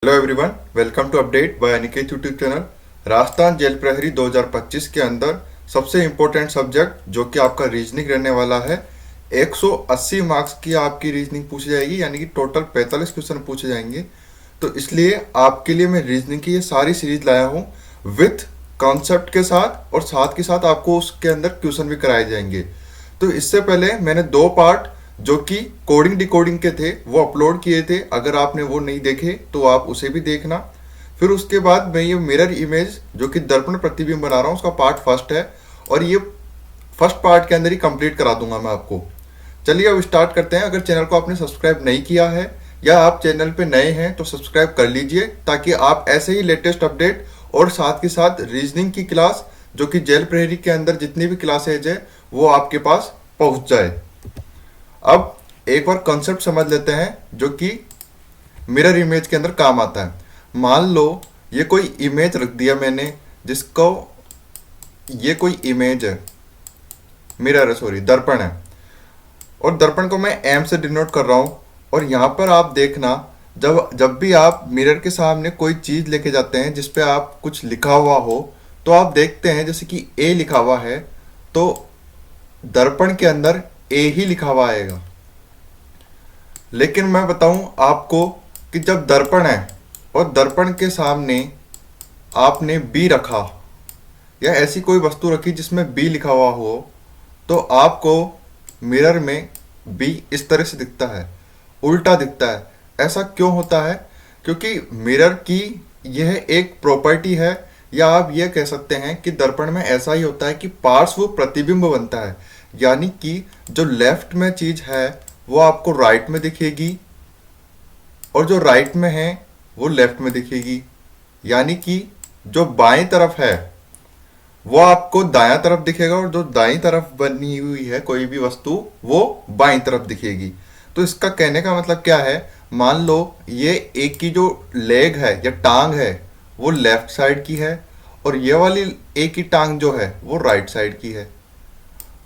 Hello everyone, welcome to update by Aniket YouTube channel. Rajasthan jail प्रहरी 2025 के अंदर सबसे इम्पोर्टेंट सब्जेक्ट जो कि आपका रीजनिंग रहने वाला है। 180 मार्क्स की आपकी रीजनिंग पूछी जाएगी, यानी कि टोटल 45 क्वेश्चन पूछे जाएंगे। तो इसलिए आपके लिए मैं रीजनिंग की ये सारी सीरीज लाया हूँ विथ कॉन्सेप्ट के साथ, और साथ के साथ आपको उसके अंदर क्वेश्चन भी कराए जाएंगे। तो इससे पहले मैंने दो पार्ट जो कि कोडिंग डिकोडिंग के थे वो अपलोड किए थे। अगर आपने वो नहीं देखे तो आप उसे भी देखना। फिर उसके बाद मैं ये मिरर इमेज जो कि दर्पण प्रतिबिंब बना रहा हूँ, उसका पार्ट फर्स्ट है, और ये फर्स्ट पार्ट के अंदर ही कंप्लीट करा दूंगा मैं आपको। चलिए अब स्टार्ट करते हैं। अगर चैनल को आपने सब्सक्राइब नहीं किया है या आप चैनल पे नए हैं तो सब्सक्राइब कर लीजिए, ताकि आप ऐसे ही लेटेस्ट अपडेट और साथ के साथ रीजनिंग की क्लास जो कि जेल प्रहरी के अंदर जितनी भी क्लासेज है वो आपके पास पहुंच जाए। अब एक बार कॉन्सेप्ट समझ लेते हैं जो कि मिरर इमेज के अंदर काम आता है। मान लो ये कोई इमेज रख दिया मैंने, जिसको ये कोई इमेज है, मिरर है, सॉरी दर्पण है, और दर्पण को मैं एम से डिनोट कर रहा हूं। और यहां पर आप देखना, जब जब भी आप मिरर के सामने कोई चीज लेके जाते हैं जिस पे आप कुछ लिखा हुआ हो, तो आप देखते हैं जैसे कि ए लिखा हुआ है तो दर्पण के अंदर ए ही लिखा हुआ आएगा। लेकिन मैं बताऊं आपको कि जब दर्पण है और दर्पण के सामने आपने बी रखा या ऐसी कोई वस्तु रखी जिसमें बी लिखा हुआ हो, तो आपको मिरर में बी इस तरह से दिखता है, उल्टा दिखता है। ऐसा क्यों होता है? क्योंकि मिरर की यह एक प्रॉपर्टी है, या आप यह कह सकते हैं कि दर्पण में ऐसा ही होता है कि पार्श्व प्रतिबिंब बनता है। यानी कि जो लेफ्ट में चीज है वो आपको राइट में दिखेगी, और जो राइट में है वो लेफ्ट में दिखेगी। यानी कि जो बाएं तरफ है वो आपको दायां तरफ दिखेगा, और जो दाईं तरफ बनी हुई है कोई भी वस्तु वो बाईं तरफ दिखेगी। तो इसका कहने का मतलब क्या है? मान लो ये एक की जो लेग है या टांग है वो लेफ्ट साइड की है, और ये वाली एक की टांग जो है वो राइट साइड की है।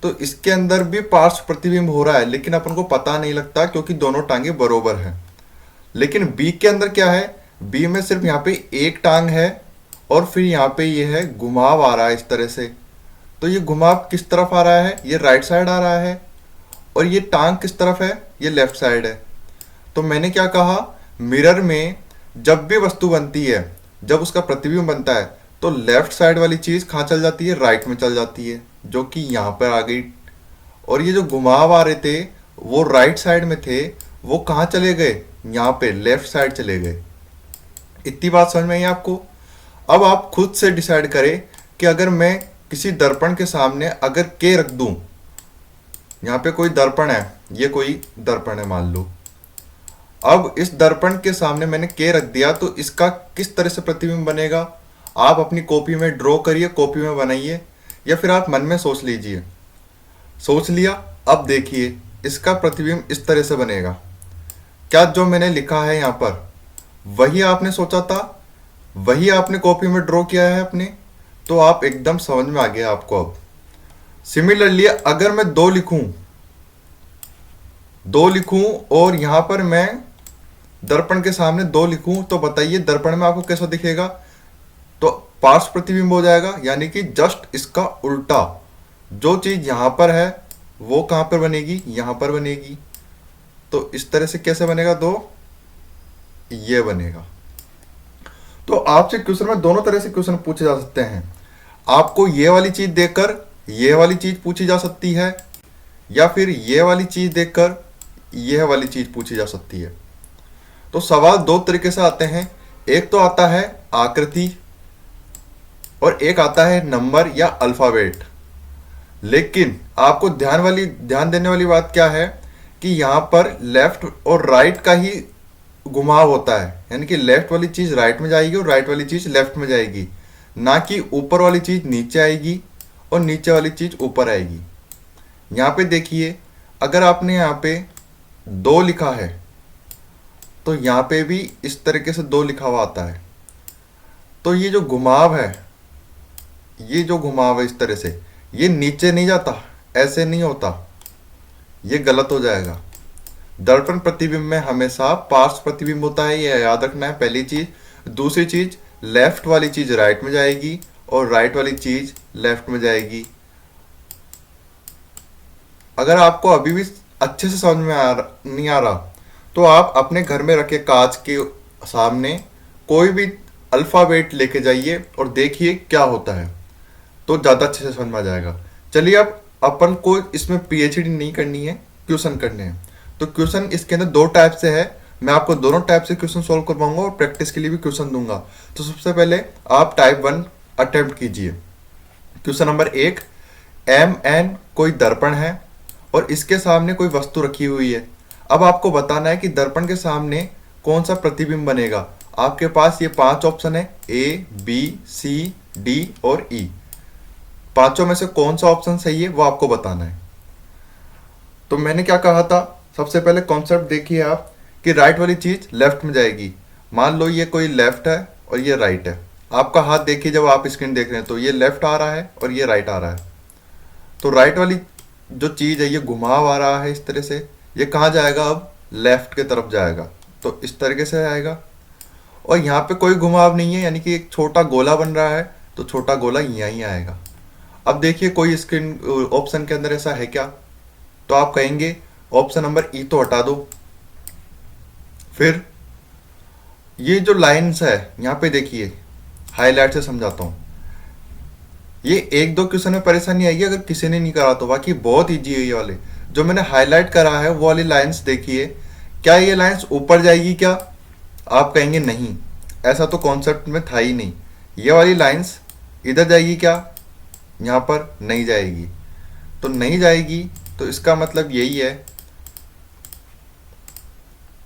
तो इसके अंदर भी पार्श्व प्रतिबिंब हो रहा है, लेकिन अपन को पता नहीं लगता क्योंकि दोनों टांगे बरोबर हैं। लेकिन बी के अंदर क्या है? बी में सिर्फ यहाँ पे एक टांग है, और फिर यहाँ पे ये है घुमाव आ रहा है इस तरह से। तो ये घुमाव किस तरफ आ रहा है? ये राइट साइड आ रहा है। और ये टांग किस तरफ है? ये लेफ्ट साइड है। तो मैंने क्या कहा, मिरर में जब भी वस्तु बनती है, जब उसका प्रतिबिंब बनता है, तो लेफ्ट साइड वाली चीज कहाँ चल जाती है? राइट में चल जाती है, जो कि यहाँ पर आ गई। और ये जो घुमाव आ रहे थे वो राइट साइड में थे, वो कहाँ चले गए? यहाँ पे लेफ्ट साइड चले गए। इतनी बात समझ में आई आपको? अब आप खुद से डिसाइड करें कि अगर मैं किसी दर्पण के सामने अगर के रख दूं, यहाँ पे कोई दर्पण है, ये कोई दर्पण है मान लो। अब इस दर्पण के सामने मैंने के रख दिया, तो इसका किस तरह से प्रतिबिंब बनेगा? आप अपनी कॉपी में ड्रॉ करिए, कॉपी में बनाइए, या फिर आप मन में सोच लीजिए। सोच लिया, अब देखिए इसका प्रतिबिंब इस तरह से बनेगा। क्या जो मैंने लिखा है यहाँ पर वही आपने सोचा था, वही आपने कॉपी में ड्रॉ किया है अपने? तो आप एकदम समझ में आ गया आपको। अब सिमिलरली अगर मैं दो लिखूं और यहां पर मैं दर्पण के सामने दो लिखूं, तो बताइए दर्पण में आपको कैसा दिखेगा? तो पार्श्व प्रतिबिंब हो जाएगा, यानी कि जस्ट इसका उल्टा। जो चीज यहां पर है वो कहां पर बनेगी? यहां पर बनेगी। तो इस तरह से कैसे बनेगा? दो ये बनेगा। तो आपसे क्वेश्चन में दोनों तरह से क्वेश्चन पूछे जा सकते हैं। आपको ये वाली चीज देखकर ये वाली चीज पूछी जा सकती है, या फिर ये वाली चीज देखकर यह वाली चीज पूछी जा सकती है। तो सवाल दो तरीके से आते हैं। एक तो आता है आकृति, और एक आता है नंबर या अल्फाबेट। लेकिन आपको ध्यान देने वाली बात क्या है कि यहाँ पर लेफ्ट और राइट का ही घुमाव होता है। यानी कि लेफ्ट वाली चीज राइट में जाएगी और राइट वाली चीज लेफ्ट में जाएगी, ना कि ऊपर वाली चीज नीचे आएगी और नीचे वाली चीज ऊपर आएगी। यहाँ पे देखिए, अगर आपने यहाँ पे दो लिखा है तो यहाँ पे भी इस तरीके से दो लिखा हुआ आता है। तो ये जो घुमाव है, ये जो घुमाव है इस तरह से, ये नीचे नहीं जाता, ऐसे नहीं होता, ये गलत हो जाएगा। दर्पण प्रतिबिंब में हमेशा पार्श्व प्रतिबिंब होता है, ये याद रखना है पहली चीज। दूसरी चीज, लेफ्ट वाली चीज राइट में जाएगी और राइट वाली चीज लेफ्ट में जाएगी। अगर आपको अभी भी अच्छे से समझ में नहीं आ रहा, तो आप अपने घर में रखे कांच के सामने कोई भी अल्फाबेट लेके जाइए और देखिए क्या होता है, तो ज़्यादा अच्छे से समझ में आ जाएगा। चलिए अब अपन को इसमें पीएचडी नहीं करनी है, क्वेश्चन करने हैं। तो क्वेश्चन इसके अंदर दो टाइप से है, मैं आपको दोनों टाइप से क्वेश्चन सॉल्व करवाऊंगा और प्रैक्टिस के लिए भी क्वेश्चन दूंगा। तो सबसे पहले आप टाइप 1 अटेम्प्ट कीजिए। क्वेश्चन नंबर 1, एम एन कोई दर्पण है और इसके सामने कोई वस्तु रखी हुई है। अब आपको बताना है कि दर्पण के सामने कौन सा प्रतिबिंब बनेगा। आपके पास ये 5 ऑप्शन है, ए बी सी डी और ई। पांचों में से कौन सा ऑप्शन सही है वो आपको बताना है। तो मैंने क्या कहा था, सबसे पहले कॉन्सेप्ट देखिए आप कि राइट वाली चीज लेफ्ट में जाएगी। मान लो ये कोई लेफ्ट है और ये राइट है। आपका हाथ देखिए, जब आप स्क्रीन देख रहे हैं तो ये लेफ्ट आ रहा है और ये राइट आ रहा है। तो राइट वाली जो चीज है ये घुमाव आ रहा है इस तरह से, ये कहाँ जाएगा, अब लेफ्ट के तरफ जाएगा। तो इस तरीके से आएगा। और यहाँ पे कोई घुमाव नहीं है, यानी कि एक छोटा गोला बन रहा है, तो छोटा गोला यहीं आएगा। अब देखिए कोई स्क्रीन ऑप्शन के अंदर ऐसा है क्या, तो आप कहेंगे ऑप्शन नंबर ई तो हटा दो। फिर ये जो लाइंस है यहाँ पे देखिए, हाईलाइट से समझाता हूँ। ये एक दो क्वेश्चन में परेशानी आएगी अगर किसी ने नहीं करा तो, बाकी बहुत इजी है। ये वाले जो मैंने हाईलाइट करा है वो वाली लाइंस देखिए, क्या ये लाइंस ऊपर जाएगी क्या, आप कहेंगे नहीं, ऐसा तो कॉन्सेप्ट में था ही नहीं। ये वाली लाइंस इधर जाएगी क्या, यहाँ पर नहीं जाएगी। तो नहीं जाएगी तो इसका मतलब यही है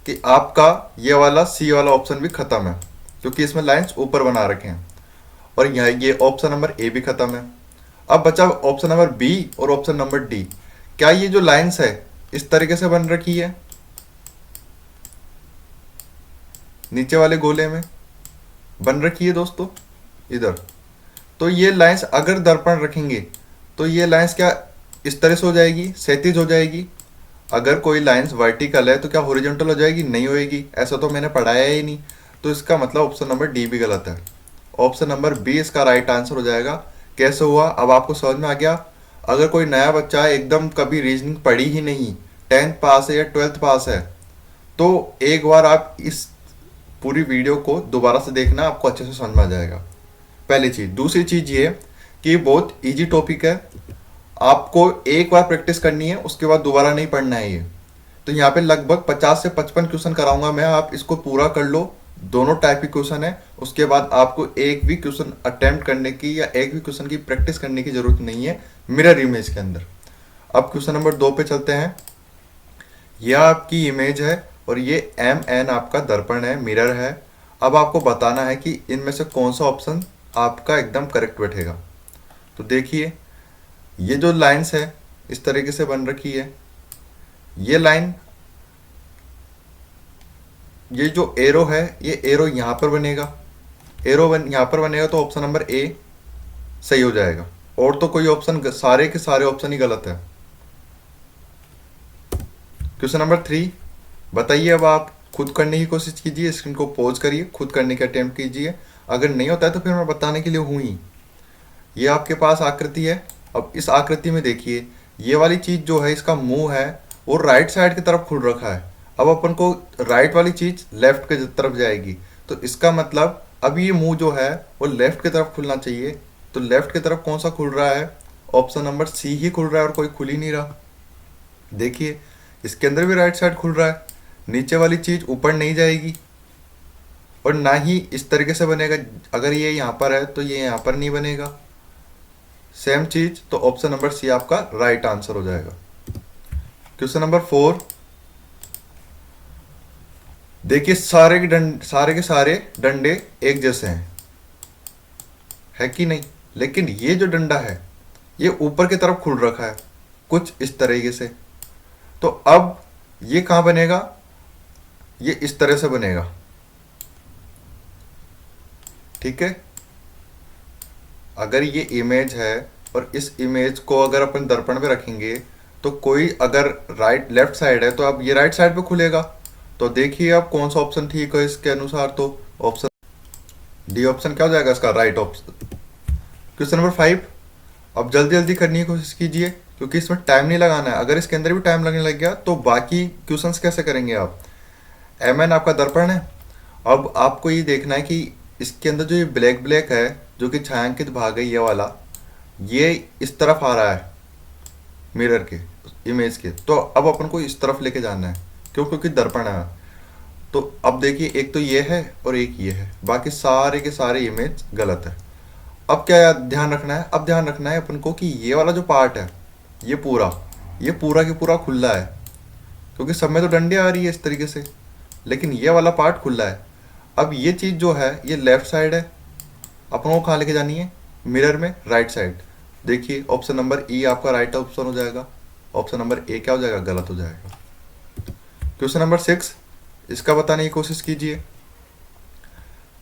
कि आपका ये वाला सी वाला ऑप्शन भी खत्म है, क्योंकि इसमें लाइंस ऊपर बना रखे हैं। और यहाँ ये ऑप्शन नंबर ए भी खत्म है। अब बचा ऑप्शन नंबर बी और ऑप्शन नंबर डी। क्या ये जो लाइंस है इस तरीके से बन रखी है, नीचे वाले गोले में बन रखी है दोस्तों इधर। तो ये लाइंस अगर दर्पण रखेंगे तो ये लाइंस क्या इस तरह से हो जाएगी, क्षैतिज हो जाएगी। अगर कोई लाइंस वर्टिकल है तो क्या हॉरिजॉन्टल हो जाएगी, नहीं होएगी, ऐसा तो मैंने पढ़ाया ही नहीं। तो इसका मतलब ऑप्शन नंबर डी भी गलत है। ऑप्शन नंबर बी इसका राइट आंसर हो जाएगा। कैसे हुआ, अब आपको समझ में आ गया। अगर कोई नया बच्चा है, एकदम कभी रीजनिंग पढ़ी ही नहीं, 10th पास है या 12th पास है, तो एक बार आप इस पूरी वीडियो को दोबारा से देखना, आपको अच्छे से समझ में आ जाएगा। पहली चीज। दूसरी चीज ये कि बहुत इजी टॉपिक है, आपको एक बार प्रैक्टिस करनी है, उसके बाद दोबारा नहीं पढ़ना है ये। तो यहाँ पे लगभग 50 से 55 क्वेश्चन कराऊंगा मैं, आप इसको पूरा कर लो। दोनों टाइप के क्वेश्चन है, उसके बाद आपको एक भी क्वेश्चन अटेम्प्ट करने की या एक भी क्वेश्चन की प्रैक्टिस करने की जरूरत नहीं है मिरर इमेज के अंदर। अब क्वेश्चन नंबर 2 पे चलते हैं। यह आपकी इमेज है और ये एम एन आपका दर्पण है, मिरर है। अब आपको बताना है कि इनमें से कौन सा ऑप्शन आपका एकदम करेक्ट बैठेगा। तो देखिए ये जो लाइंस है इस तरीके से बन रखी है, ये लाइन, ये जो एरो है ये एरो यहां पर बनेगा, यहां पर बनेगा, तो ऑप्शन नंबर ए सही हो जाएगा। और तो कोई ऑप्शन, सारे के सारे ऑप्शन ही गलत है। क्वेश्चन नंबर 3 बताइए। अब आप खुद करने की कोशिश कीजिए, स्क्रीन को पॉज करिए, खुद करने की अटेम्प्ट कीजिए। अगर नहीं होता है तो फिर मैं बताने के लिए हूँ ही। ये आपके पास आकृति है। अब इस आकृति में देखिए, ये वाली चीज जो है इसका मुंह है वो राइट साइड की तरफ खुल रखा है। अब अपन को राइट वाली चीज लेफ्ट की तरफ जाएगी, तो इसका मतलब अब ये मुंह जो है वो लेफ्ट की तरफ खुलना चाहिए। तो लेफ्ट की तरफ कौन सा खुल रहा है, ऑप्शन नंबर सी ही खुल रहा है और कोई खुल ही नहीं रहा। देखिए इसके अंदर भी राइट साइड खुल रहा है, नीचे वाली चीज ऊपर नहीं जाएगी और ना ही इस तरीके से बनेगा। अगर ये यहाँ पर है तो ये यहाँ पर नहीं बनेगा, सेम चीज। तो ऑप्शन नंबर सी आपका राइट आंसर हो जाएगा। क्वेश्चन नंबर 4 देखिए, सारे के सारे डंडे एक जैसे हैं, है कि नहीं, लेकिन ये जो डंडा है ये ऊपर की तरफ खुल रखा है कुछ इस तरीके से। तो अब ये कहां बनेगा, ये इस तरह से बनेगा, ठीक है। अगर ये इमेज है और इस इमेज को अगर अपन दर्पण में रखेंगे तो कोई अगर राइट लेफ्ट साइड है तो अब ये राइट साइड पे खुलेगा। तो देखिए अब कौन सा ऑप्शन ठीक है इसके अनुसार, तो ऑप्शन डी ऑप्शन क्या हो जाएगा इसका राइट ऑप्शन। क्वेश्चन नंबर 5, अब जल्दी जल्दी करने की कोशिश कीजिए क्योंकि इसमें टाइम नहीं लगाना है। अगर इसके अंदर भी टाइम लगने लग गया तो बाकी क्वेश्चंस कैसे करेंगे आप। एम एन आपका दर्पण है। अब आपको ये देखना है कि इसके अंदर जो ये ब्लैक ब्लैक है जो कि छायांकित भाग है ये वाला, ये इस तरफ आ रहा है मिरर के इमेज के, तो अब अपन को इस तरफ लेके जाना है। क्यों? क्योंकि दर्पण है। तो अब देखिए एक तो ये है और एक ये है, बाकी सारे के सारे इमेज गलत है। अब क्या ध्यान रखना है, अब ध्यान रखना है अपन को कि ये वाला जो पार्ट है ये पूरा की पूरा खुला है, क्योंकि सब में तो डंडे आ रही है इस तरीके से, लेकिन ये वाला पार्ट खुला है। अब ये चीज़ जो है ये लेफ्ट साइड है, अपन को कहाँ लेके जानी है, मिरर में राइट साइड। देखिए ऑप्शन नंबर ई आपका राइट ऑप्शन हो जाएगा, ऑप्शन नंबर ए क्या हो जाएगा, गलत हो जाएगा। क्वेश्चन नंबर 6, इसका बताने की कोशिश कीजिए।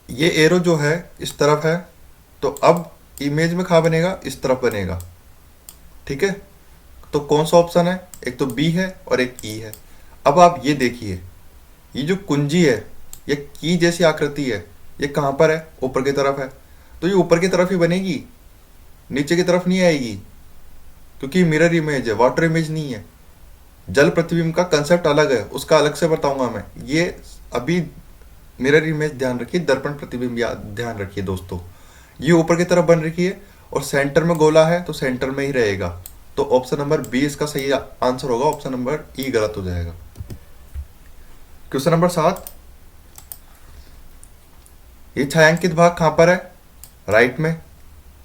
ये एरो जो है इस तरफ है, तो अब इमेज में कहाँ बनेगा, इस तरफ बनेगा। ठीक है, तो कौन सा ऑप्शन है, एक तो बी है और एक ई है। अब आप ये देखिए, ये जो कुंजी है ये की जैसी आकृति है, ये कहाँ पर है, ऊपर की तरफ है, तो ये ऊपर की तरफ ही बनेगी, नीचे की तरफ नहीं आएगी, क्योंकि मिरर इमेज है, वाटर इमेज नहीं है। जल प्रतिबिंब का कंसेप्ट अलग है, उसका अलग से बताऊंगा मैं। ये अभी मिरर इमेज ध्यान रखिए, दर्पण प्रतिबिंब ध्यान रखिए दोस्तों। ये ऊपर की तरफ बन रखी है और सेंटर में गोला है तो सेंटर में ही रहेगा। तो ऑप्शन नंबर बी इसका सही आंसर होगा, ऑप्शन नंबर ई गलत हो जाएगा। क्वेश्चन नंबर 7, ये छायांकित भाग कहाँ पर है, राइट में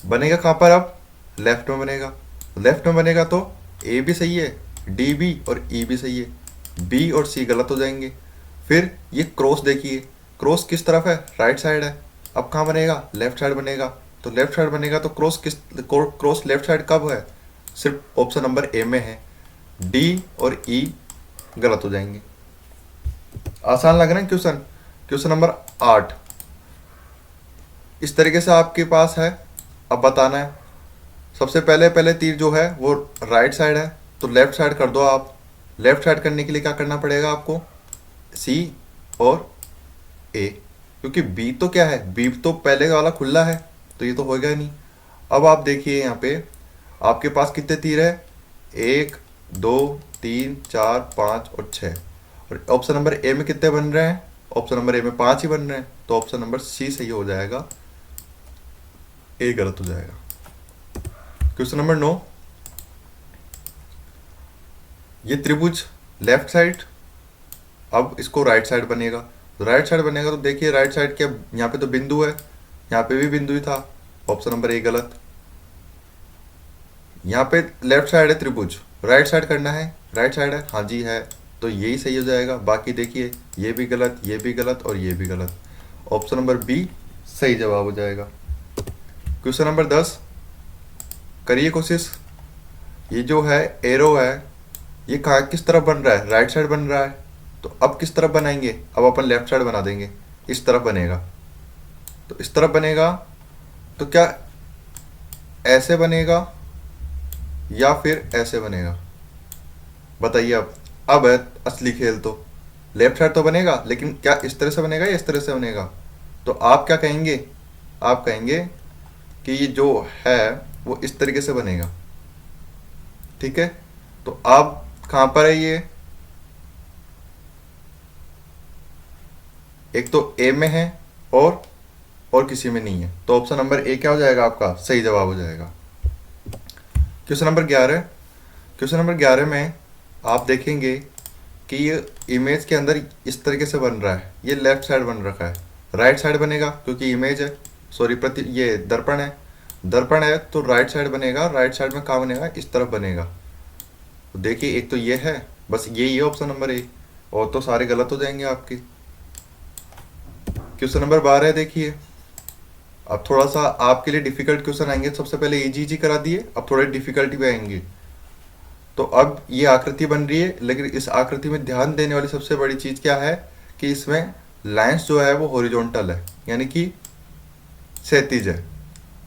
बनेगा। कहाँ पर, अब लेफ्ट में बनेगा। लेफ्ट में बनेगा तो ए भी सही है, डी भी और ई भी सही है, बी और सी गलत हो जाएंगे। फिर ये क्रॉस देखिए, क्रॉस किस तरफ है, राइट साइड है। अब कहाँ बनेगा, लेफ्ट साइड बनेगा। तो लेफ्ट साइड बनेगा तो क्रॉस लेफ्ट साइड कब है, सिर्फ ऑप्शन नंबर ए में है। डी और ई गलत हो जाएंगे। आसान लग रहा है क्वेश्चन। क्वेश्चन नंबर 8, इस तरीके से आपके पास है, अब बताना है। सबसे पहले पहले तीर जो है वो राइट साइड है, तो लेफ्ट साइड कर दो आप। लेफ्ट साइड करने के लिए क्या करना पड़ेगा आपको, सी और ए, क्योंकि बी तो क्या है, बी तो पहले वाला खुला है, तो ये तो होगा ही नहीं। अब आप देखिए यहाँ पे आपके पास कितने तीर है, 1 2 3 4 5 और 6, और ऑप्शन नंबर ए में कितने बन रहे हैं, ऑप्शन नंबर ए में 5 ही बन रहे हैं, तो ऑप्शन नंबर सी सही हो जाएगा, ए गलत हो जाएगा। क्वेश्चन नंबर 9, ये त्रिभुज लेफ्ट साइड, अब इसको राइट साइड बनेगा। तो राइट साइड बनेगा तो देखिए राइट साइड क्या, यहाँ पे तो बिंदु है, यहाँ पे भी बिंदु ही था, ऑप्शन नंबर ए गलत। यहाँ पे लेफ्ट साइड है त्रिभुज, राइट साइड करना है, राइट साइड है, हाँ जी है, तो यही सही हो जाएगा। बाकी देखिए ये भी गलत, ये भी गलत और ये भी गलत, ऑप्शन नंबर बी सही जवाब हो जाएगा। क्वेश्चन नंबर 10, करिए कोशिश। ये जो है एरो है ये कहाँ किस तरफ बन रहा है, राइट साइड बन रहा है, तो अब किस तरफ बनाएंगे, अब अपन लेफ्ट साइड बना देंगे, इस तरफ बनेगा। तो इस तरफ बनेगा तो क्या ऐसे बनेगा या फिर ऐसे बनेगा, बताइए। अब है असली खेल, तो लेफ्ट साइड तो बनेगा, लेकिन क्या इस तरह से बनेगा या इस तरह से बनेगा। तो आप क्या कहेंगे, आप कहेंगे कि ये जो है वो इस तरीके से बनेगा। ठीक है, तो आप कहाँ पर है, ये एक तो ए में है और किसी में नहीं है, तो ऑप्शन नंबर ए क्या हो जाएगा, आपका सही जवाब हो जाएगा। क्वेश्चन नंबर 11, क्वेश्चन नंबर 11 में आप देखेंगे कि ये इमेज के अंदर इस तरीके से बन रहा है, ये लेफ्ट साइड बन रखा है, राइट साइड बनेगा क्योंकि इमेज है, सॉरी ये दर्पण है, दर्पण है तो राइट साइड बनेगा। राइट साइड में कहाँ बनेगा, इस तरफ बनेगा। तो देखिए एक तो ये है, बस यही है ऑप्शन नंबर ए, और तो सारे गलत हो जाएंगे आपके। क्वेश्चन नंबर 12 देखिए, अब थोड़ा सा आपके लिए डिफिकल्ट क्वेश्चन आएंगे। सबसे पहले इजी करादिए, अब थोड़े डिफिकल्टी पे आएंगे। तो अब ये आकृति बन रही है, लेकिन इस आकृति में ध्यान देने वाली सबसे बड़ी चीज़ क्या है कि इसमें लाइंस जो है वो हॉरिजॉन्टल है, यानी कि क्षैतिज है।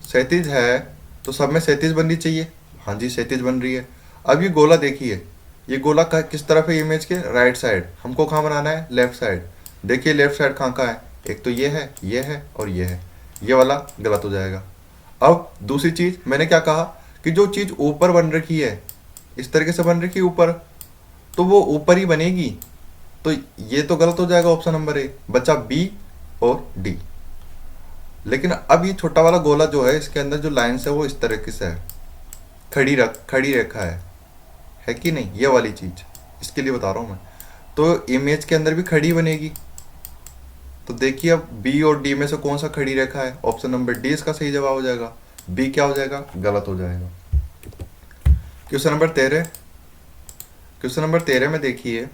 क्षैतिज है तो सब में क्षैतिज बननी चाहिए, हाँ जी क्षैतिज बन रही है। अब ये गोला देखिए, ये गोला का किस तरफ है इमेज के, राइट साइड। हमको कहाँ बनाना है, लेफ्ट साइड। देखिए लेफ्ट साइड कहाँ कहाँ है, एक तो ये है और ये है, ये वाला गलत हो जाएगा। अब दूसरी चीज मैंने क्या कहा कि जो चीज ऊपर बन रखी है, इस तरीके से बन रखी है ऊपर, तो वो ऊपर ही बनेगी, तो ये तो गलत हो जाएगा ऑप्शन नंबर ए, बचा बी और डी। लेकिन अब ये छोटा वाला गोला जो है, इसके अंदर जो लाइन्स है वो इस तरीके से है, खड़ी रेखा है कि नहीं, ये वाली चीज, इसके लिए बता रहा हूं मैं। तो इमेज के अंदर भी खड़ी बनेगी। तो देखिए अब बी और डी में से कौन सा खड़ी रेखा है, ऑप्शन नंबर डी इसका सही जवाब हो जाएगा, बी क्या हो जाएगा, गलत हो जाएगा। क्वेश्चन नंबर 13, क्वेश्चन नंबर 13 में देखिए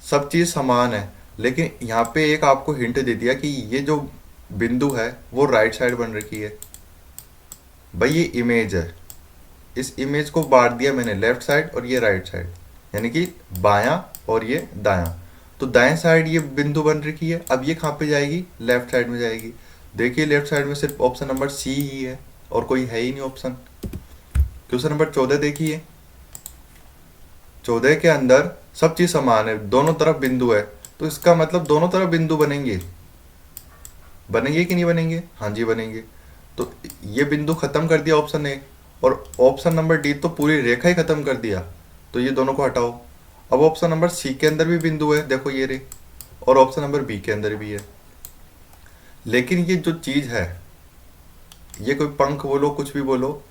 सब चीज समान है, लेकिन यहाँ पे एक आपको हिंट दे दिया कि ये जो बिंदु है वो राइट साइड बन रखी है। भाई ये इमेज है, इस इमेज को बांट दिया मैंने लेफ्ट साइड और ये राइट साइड, यानी कि बायां और ये दायां। तो दाएं साइड ये बिंदु बन रखी है, अब ये कहाँ पे जाएगी, लेफ्ट साइड में जाएगी। देखिए लेफ्ट साइड में सिर्फ ऑप्शन नंबर सी ही है और कोई है ही नहीं ऑप्शन। क्वेश्चन नंबर 14 देखिए, 14 के अंदर सब चीज समान है, दोनों तरफ बिंदु है, तो इसका मतलब दोनों तरफ बिंदु बनेंगे, बनेंगे कि नहीं बनेंगे, हाँ जी बनेंगे। तो ये बिंदु खत्म कर दिया ऑप्शन ए, और ऑप्शन नंबर डी तो पूरी रेखा ही खत्म कर दिया, तो ये दोनों को हटाओ। अब ऑप्शन नंबर सी के अंदर भी बिंदु है, देखो ये रे, और ऑप्शन नंबर बी के अंदर भी है। लेकिन ये जो चीज है, ये कोई पंख बोलो कुछ भी बोलो,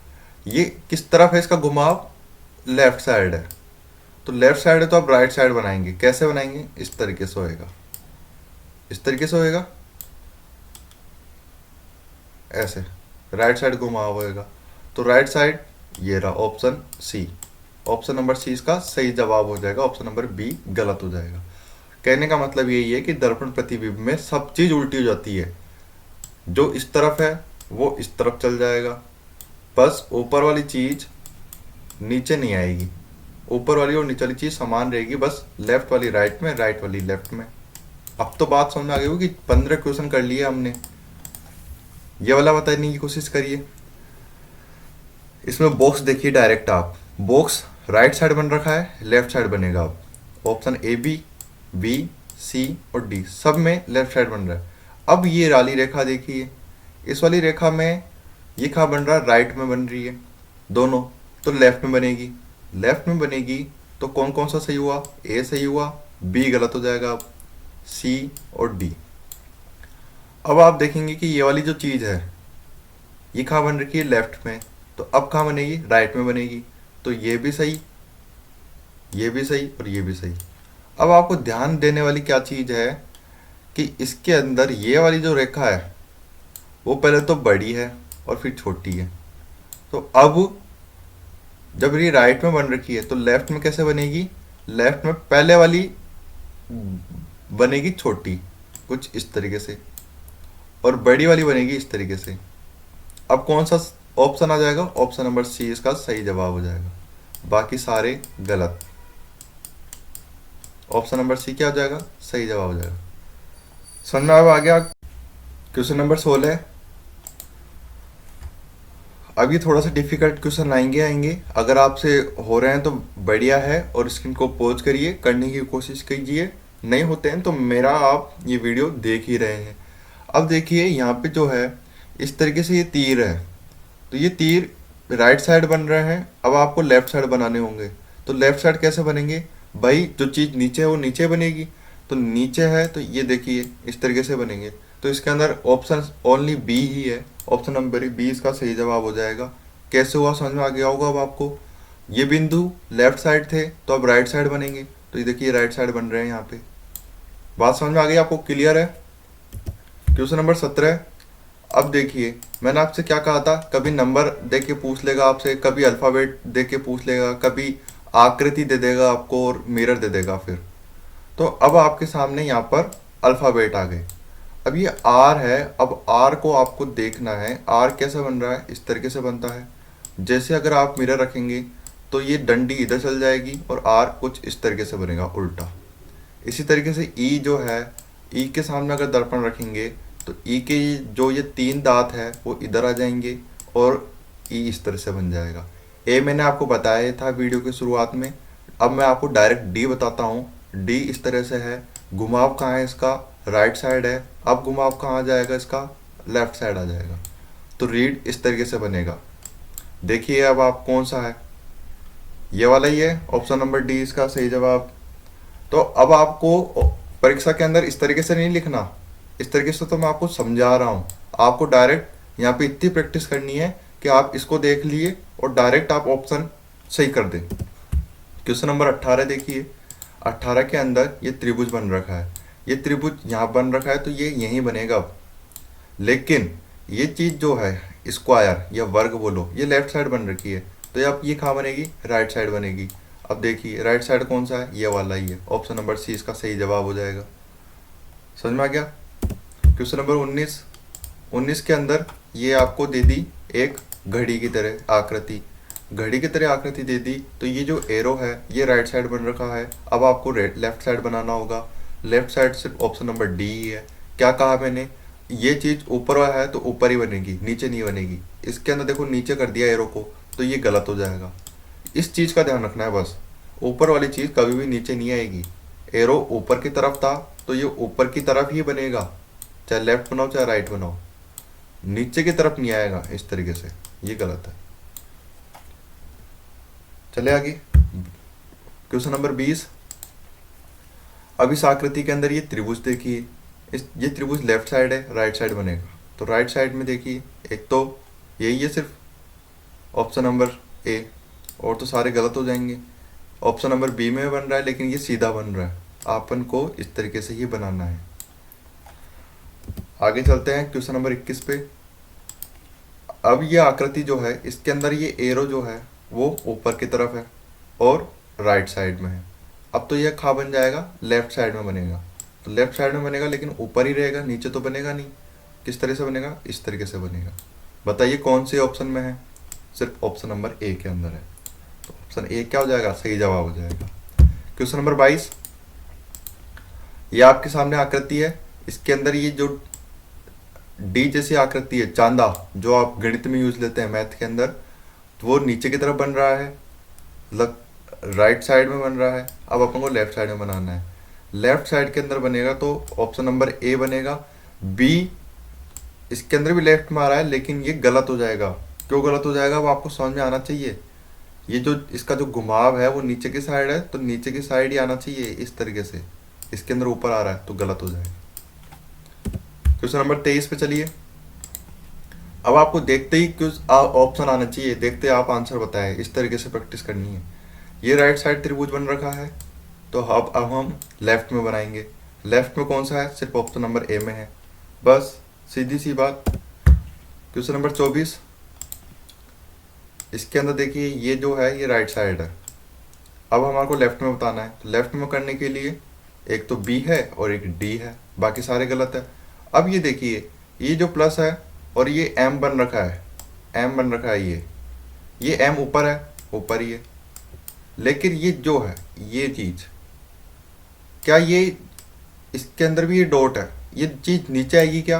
ये किस तरफ है, इसका घुमाव लेफ्ट साइड है। तो लेफ्ट साइड है तो आप राइट साइड बनाएंगे, कैसे बनाएंगे, इस तरीके से होएगा, इस तरीके से होएगा, ऐसे राइट साइड घुमाव होएगा। तो राइट साइड ये रहा option C, option number C इसका सही जवाब हो जाएगा, ऑप्शन नंबर बी गलत हो जाएगा। कहने का मतलब यही है कि दर्पण प्रतिबिंब में सब चीज उल्टी हो जाती है, जो इस तरफ है वो इस तरफ चल जाएगा, बस ऊपर वाली चीज नीचे नहीं आएगी, ऊपर वाली और नीचे वाली चीज समान रहेगी, बस लेफ्ट वाली राइट में, राइट वाली लेफ्ट में। अब तो बात समझ में आ गई होगी, 15 क्वेश्चन कर लिए हमने। ये वाला बताने की कोशिश करिए, इसमें बॉक्स देखिए डायरेक्ट आप, बॉक्स राइट साइड बन रखा है, लेफ्ट साइड बनेगा। अब ऑप्शन ए बी सी और डी सब में लेफ्ट साइड बन रहा है। अब ये वाली रेखा देखिए, इस वाली रेखा में ये कहाँ बन रहा है, राइट में बन रही है दोनों, तो लेफ्ट में बनेगी, लेफ्ट में बनेगी तो कौन कौन सा सही हुआ, ए सही हुआ, बी गलत हो जाएगा, अब सी और डी। अब आप देखेंगे कि ये वाली जो चीज है ये कहाँ बन रखी है, लेफ्ट में, तो अब कहाँ बनेगी, राइट में बनेगी, तो ये भी सही, ये भी सही और ये भी सही। अब आपको ध्यान देने वाली क्या चीज है कि इसके अंदर ये वाली जो रेखा है वो पहले तो बड़ी है और फिर छोटी है, तो अब जब ये राइट में बन रखी है तो लेफ्ट में कैसे बनेगी, लेफ्ट में पहले वाली बनेगी छोटी कुछ इस तरीके से, और बड़ी वाली बनेगी इस तरीके से। अब कौन सा ऑप्शन आ जाएगा, ऑप्शन नंबर सी इसका सही जवाब हो जाएगा, बाकी सारे गलत। ऑप्शन नंबर सी क्या हो जाएगा, सही जवाब हो जाएगा। समझ में अब आ गया। क्वेश्चन नंबर 16, अब ये थोड़ा सा डिफिकल्ट क्वेश्चन आएंगे, अगर आपसे हो रहे हैं तो बढ़िया है, और स्क्रीन को पॉज करिए, करने की कोशिश कीजिए, नहीं होते हैं तो मेरा आप ये वीडियो देख ही रहे हैं। अब देखिए यहाँ पे जो है इस तरीके से ये तीर है, तो ये तीर राइट साइड बन रहे हैं, अब आपको लेफ्ट साइड बनाने होंगे। तो लेफ्ट साइड कैसे बनेंगे, भाई जो चीज़ नीचे है वो नीचे बनेगी, तो नीचे है तो ये देखिए इस तरीके से बनेंगे, तो इसके अंदर ऑप्शन ओनली बी ही है, ऑप्शन नंबर बी इसका सही जवाब हो जाएगा। कैसे हुआ समझ में आ गया होगा अब आपको, ये बिंदु लेफ्ट साइड थे तो अब राइट साइड बनेंगे, तो ये देखिए राइट साइड बन रहे हैं यहाँ पे। बात समझ में आ गई आपको, क्लियर है। क्वेश्चन नंबर 17, अब देखिए मैंने आपसे क्या कहा था, कभी नंबर दे के पूछ लेगा आपसे, कभी अल्फ़ाबेट दे के पूछ लेगा, कभी आकृति दे देगा आपको और मिरर दे देगा फिर। तो अब आपके सामने यहाँ पर अल्फ़ाबेट आ गए। अब ये आर है, अब आर को आपको देखना है, आर कैसे बन रहा है, इस तरीके से बनता है। जैसे अगर आप मिरर रखेंगे तो ये डंडी इधर चल जाएगी और आर कुछ इस तरीके से बनेगा उल्टा। इसी तरीके से ई जो है, ई के सामने अगर दर्पण रखेंगे तो ई के जो ये 3 दांत है वो इधर आ जाएंगे और ई इस तरह से बन जाएगा। ए मैंने आपको बताया था वीडियो की शुरुआत में। अब मैं आपको डायरेक्ट डी बताता हूँ। डी इस तरह से है, घुमाव कहाँ है इसका, राइट साइड है। अब घुमाव कहाँ आ जाएगा इसका, लेफ्ट साइड आ जाएगा। तो रीड इस तरीके से बनेगा। देखिए अब आप कौन सा है, ये वाला ही है, ऑप्शन नंबर डी इसका सही जवाब। तो अब आपको परीक्षा के अंदर इस तरीके से नहीं लिखना, इस तरीके से तो मैं आपको समझा रहा हूँ। आपको डायरेक्ट यहाँ पे इतनी प्रैक्टिस करनी है कि आप इसको देख लिए और डायरेक्ट आप ऑप्शन सही कर दें। क्वेश्चन नंबर 18 देखिए। 18 के अंदर ये त्रिभुज बन रखा है, ये त्रिभुज यहाँ बन रखा है तो ये यहीं बनेगा अब। लेकिन ये चीज़ जो है स्क्वायर या वर्ग बोलो, ये लेफ्ट साइड बन रखी है, तो अब ये कहाँ बनेगी, राइट साइड बनेगी। अब देखिए राइट साइड कौन सा है, ये वाला ही है। ऑप्शन नंबर सी इसका सही जवाब हो जाएगा। समझ में आ गया। Question number 19। 19 के अंदर ये आपको दे दी एक घड़ी की तरह आकृति, घड़ी की तरह आकृति दे दी। तो ये जो एरो है ये राइट साइड बन रखा है। अब आपको लेफ्ट साइड बनाना होगा। लेफ्ट साइड सिर्फ ऑप्शन नंबर डी ही है। क्या कहा मैंने, ये चीज़ ऊपर है तो ऊपर ही बनेगी, नीचे नहीं बनेगी। इसके अंदर देखो नीचे कर दिया एरो को, तो ये गलत हो जाएगा। इस चीज़ का ध्यान रखना है बस, ऊपर वाली चीज़ कभी भी नीचे नहीं आएगी। एरो ऊपर की तरफ था तो ये ऊपर की तरफ ही बनेगा, चाहे लेफ्ट बनाओ चाहे राइट बनाओ, नीचे की तरफ नहीं आएगा इस तरीके से, ये गलत है। चले आगे। Question number 20। अब इस आकृति के अंदर ये त्रिभुज देखिए, ये त्रिभुज लेफ्ट साइड है, राइट साइड बनेगा। तो राइट साइड में देखिए एक तो यही है सिर्फ ऑप्शन नंबर ए, और तो सारे गलत हो जाएंगे। ऑप्शन नंबर बी में बन रहा है लेकिन ये सीधा बन रहा है, आपन को इस तरीके से ही बनाना है। आगे चलते हैं क्वेश्चन नंबर 21 पे। अब ये आकृति जो है इसके अंदर ये एरो जो है वो ऊपर की तरफ है और राइट साइड में है। अब तो यह खा बन जाएगा, लेफ्ट साइड में बनेगा। तो लेफ्ट साइड में बनेगा लेकिन ऊपर ही रहेगा, नीचे तो बनेगा नहीं। किस तरह से बनेगा, इस तरीके से बनेगा। बताइए कौन से ऑप्शन में है, सिर्फ ऑप्शन नंबर ए के अंदर है। तो ऑप्शन ए क्या हो जाएगा, सही जवाब हो जाएगा। Question number 22। ये आपके सामने आकृति है, इसके अंदर ये जो डी जैसी आकृति है, चांदा, जो आप गणित में यूज लेते हैं मैथ के अंदर, तो वो नीचे की तरफ बन रहा है, मतलब राइट साइड में बन रहा है। अब अपन को लेफ्ट साइड में बनाना है। लेफ्ट साइड के अंदर बनेगा तो ऑप्शन नंबर ए बनेगा। बी इसके अंदर भी लेफ्ट में आ रहा है लेकिन ये गलत हो जाएगा। क्यों गलत हो जाएगा वो आपको समझ में आना चाहिए। ये जो इसका जो घुमाव है वो नीचे की साइड है, तो नीचे की साइड ही आना चाहिए इस तरीके से। इसके अंदर ऊपर आ रहा है तो गलत हो जाएगा। क्वेश्चन नंबर 23 पे चलिए। अब आपको देखते ही कुछ ऑप्शन आना चाहिए, देखते आप आंसर बताएं, इस तरीके से प्रैक्टिस करनी है। ये राइट साइड त्रिभुज बन रखा है तो अब हम लेफ्ट में बनाएंगे। लेफ्ट में कौन सा है, सिर्फ ऑप्शन नंबर ए में है, बस सीधी सी बात। Question number 24। इसके अंदर देखिए ये जो है ये राइट साइड है। अब हमारे को लेफ्ट में बताना है, तो लेफ्ट में करने के लिए एक तो बी है और एक डी है, बाकी सारे गलत है। अब ये देखिए ये जो प्लस है और ये एम बन रखा है, एम बन रखा है, ये एम ऊपर है, ऊपर ही है। लेकिन ये जो है ये चीज़, क्या ये इसके अंदर भी ये डॉट है, ये चीज़ नीचे आएगी क्या,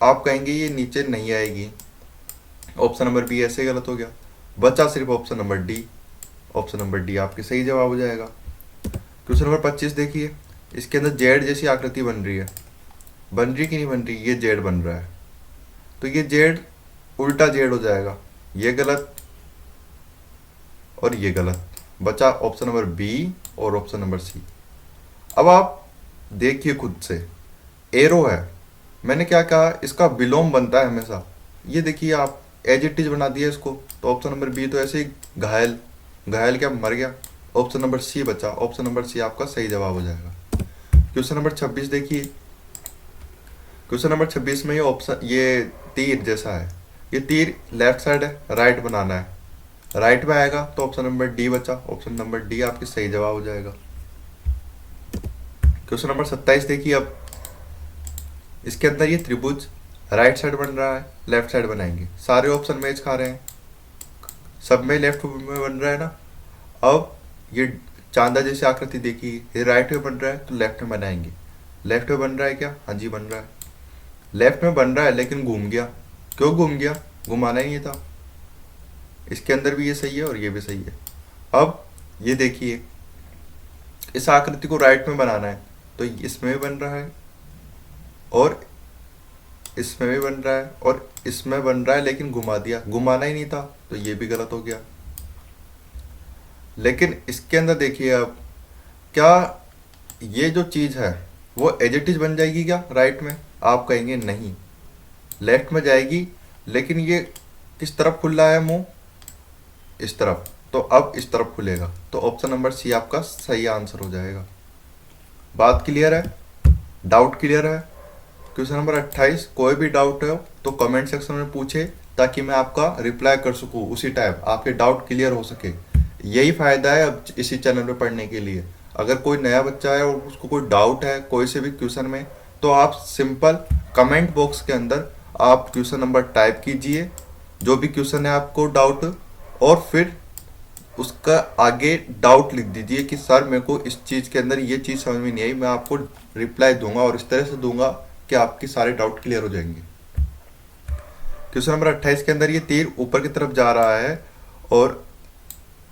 आप कहेंगे ये नीचे नहीं आएगी। ऑप्शन नंबर बी ऐसे गलत हो गया, बचा सिर्फ option number D. Option number D आपके सही जवाब हो जाएगा। क्वेश्चन नंबर 25 देखिए। इसके अंदर जेड जैसी आकृति बन रही है, बन रही कि नहीं बन रही, ये जेड बन रहा है, तो ये जेड उल्टा जेड हो जाएगा, ये गलत और ये गलत। बचा ऑप्शन नंबर बी और ऑप्शन नंबर सी। अब आप देखिए खुद से, एरो है, मैंने क्या कहा, इसका विलोम बनता है हमेशा। ये देखिए आप एज इट इज बना दिया इसको, तो ऑप्शन नंबर बी तो ऐसे ही घायल, घायल क्या मर गया। ऑप्शन नंबर सी बचा, ऑप्शन नंबर सी आपका सही जवाब हो जाएगा। क्वेश्चन नंबर 26 देखिए। क्वेश्चन नंबर 26 में ये ऑप्शन, ये तीर जैसा है, ये तीर लेफ्ट साइड है, राइट बनाना है, राइट में आएगा तो ऑप्शन नंबर डी बचा, ऑप्शन नंबर डी आपके सही जवाब हो जाएगा। क्वेश्चन नंबर 27 देखिए। अब इसके अंदर ये त्रिभुज राइट साइड बन रहा है, लेफ्ट साइड बनाएंगे, सारे ऑप्शन मैच खा रहे हैं, सब में लेफ्ट में बन रहा है ना। अब ये चांदा जैसी आकृति देखिए, ये राइट में बन रहा है तो लेफ्ट में बनाएंगे। लेफ्ट में बन रहा है क्या, हाँ जी बन रहा है, लेफ्ट में बन रहा है लेकिन घूम गया। क्यों घूम गया, घुमाना ही नहीं था, इसके अंदर भी ये सही है और ये भी सही है। अब ये देखिए, इस आकृति को राइट में बनाना है तो इसमें भी बन रहा है और इसमें भी बन रहा है और इसमें बन रहा है, लेकिन घुमा दिया, घुमाना ही नहीं था तो ये भी गलत हो गया। लेकिन इसके अंदर देखिए, अब क्या ये जो चीज़ है वो एज इट इज बन जाएगी क्या राइट में? आप कहेंगे नहीं, लेफ्ट में जाएगी। लेकिन ये किस तरफ खुल रहा है मुंह? इस तरफ, तो अब इस तरफ खुलेगा। तो ऑप्शन नंबर सी आपका सही आंसर हो जाएगा। बात क्लियर है? डाउट क्लियर है? क्वेश्चन नंबर 28, कोई भी डाउट हो तो कमेंट सेक्शन में पूछे ताकि मैं आपका रिप्लाई कर सकूँ उसी टाइम, आपके डाउट क्लियर हो सके। यही फायदा है अब इसी चैनल पे पढ़ने के लिए। अगर कोई नया बच्चा है और उसको कोई डाउट है कोई से भी क्वेश्चन में, तो आप सिंपल कमेंट बॉक्स के अंदर आप क्वेश्चन नंबर टाइप कीजिए, जो भी क्वेश्चन है आपको डाउट, और फिर उसका आगे डाउट लिख दीजिए कि सर मेरे को इस चीज़ के अंदर ये चीज़ समझ में नहीं आई। मैं आपको रिप्लाई दूंगा और इस तरह से दूंगा कि आपके सारे डाउट क्लियर हो जाएंगे। क्वेश्चन नंबर 28 के अंदर ये तीर ऊपर की तरफ जा रहा है और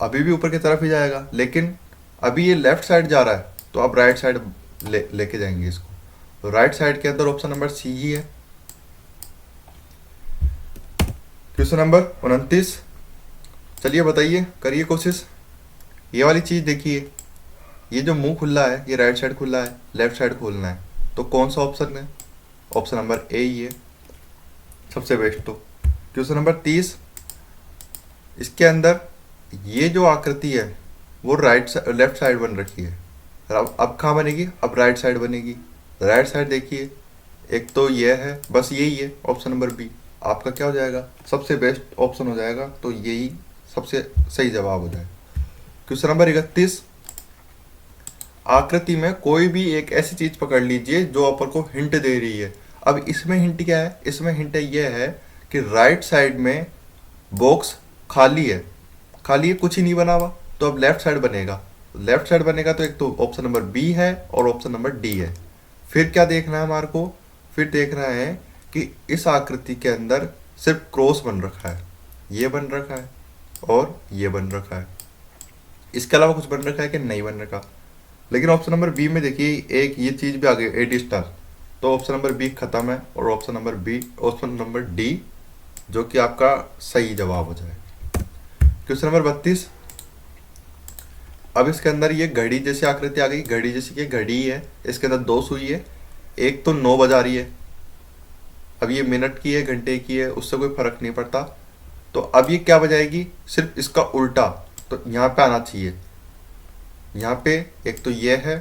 अभी भी ऊपर की तरफ ही जाएगा, लेकिन अभी ये लेफ्ट साइड जा रहा है तो आप राइट साइड लेके जाएंगे इसको। तो राइट साइड के अंदर ऑप्शन नंबर सी ही है। क्वेश्चन नंबर 29, चलिए बताइए, करिए कोशिश। ये वाली चीज़ देखिए, ये जो मुंह खुला है ये राइट साइड खुला है, लेफ्ट साइड खोलना है, तो कौन सा ऑप्शन है? ऑप्शन नंबर ए ही है सबसे बेस्ट। तो क्वेश्चन नंबर 30, इसके अंदर ये जो आकृति है वो लेफ्ट साइड बन रखी है। अब कहाँ बनेगी? अब राइट साइड बनेगी। राइट साइड देखिए, एक तो ये है, बस यही है। ऑप्शन नंबर बी आपका क्या हो जाएगा? सबसे बेस्ट ऑप्शन हो जाएगा, तो यही सबसे सही जवाब हो जाएगा। क्वेश्चन नंबर 31, आकृति में कोई भी एक ऐसी चीज पकड़ लीजिए जो अपन को हिंट दे रही है। अब इसमें हिंट क्या है? इसमें हिंट ये है कि राइट साइड में बॉक्स खाली है, खाली है, कुछ ही नहीं बना हुआ, तो अब लेफ्ट साइड बनेगा। लेफ्ट साइड बनेगा तो एक तो ऑप्शन नंबर बी है और ऑप्शन नंबर डी है। फिर क्या देखना है हमारे को? फिर देखना है कि इस आकृति के अंदर सिर्फ क्रॉस बन रखा है, ये बन रखा है और ये बन रखा है, इसके अलावा कुछ बन रखा है कि नहीं बन रखा। लेकिन ऑप्शन नंबर बी में देखिए एक ये चीज भी आ गई, एडी स्टार, तो ऑप्शन नंबर बी खत्म है और ऑप्शन नंबर डी जो कि आपका सही जवाब हो जाए। क्वेश्चन नंबर 32, अब इसके अंदर ये घड़ी जैसी आकृति आ गई, घड़ी जैसी की घड़ी है, इसके अंदर दो सुई है, एक तो 9 बजा रही है, अब ये मिनट की है घंटे की है उससे कोई फर्क नहीं पड़ता। तो अब ये क्या बजाएगी? सिर्फ इसका उल्टा, तो यहाँ पे आना चाहिए, यहाँ पे एक तो ये है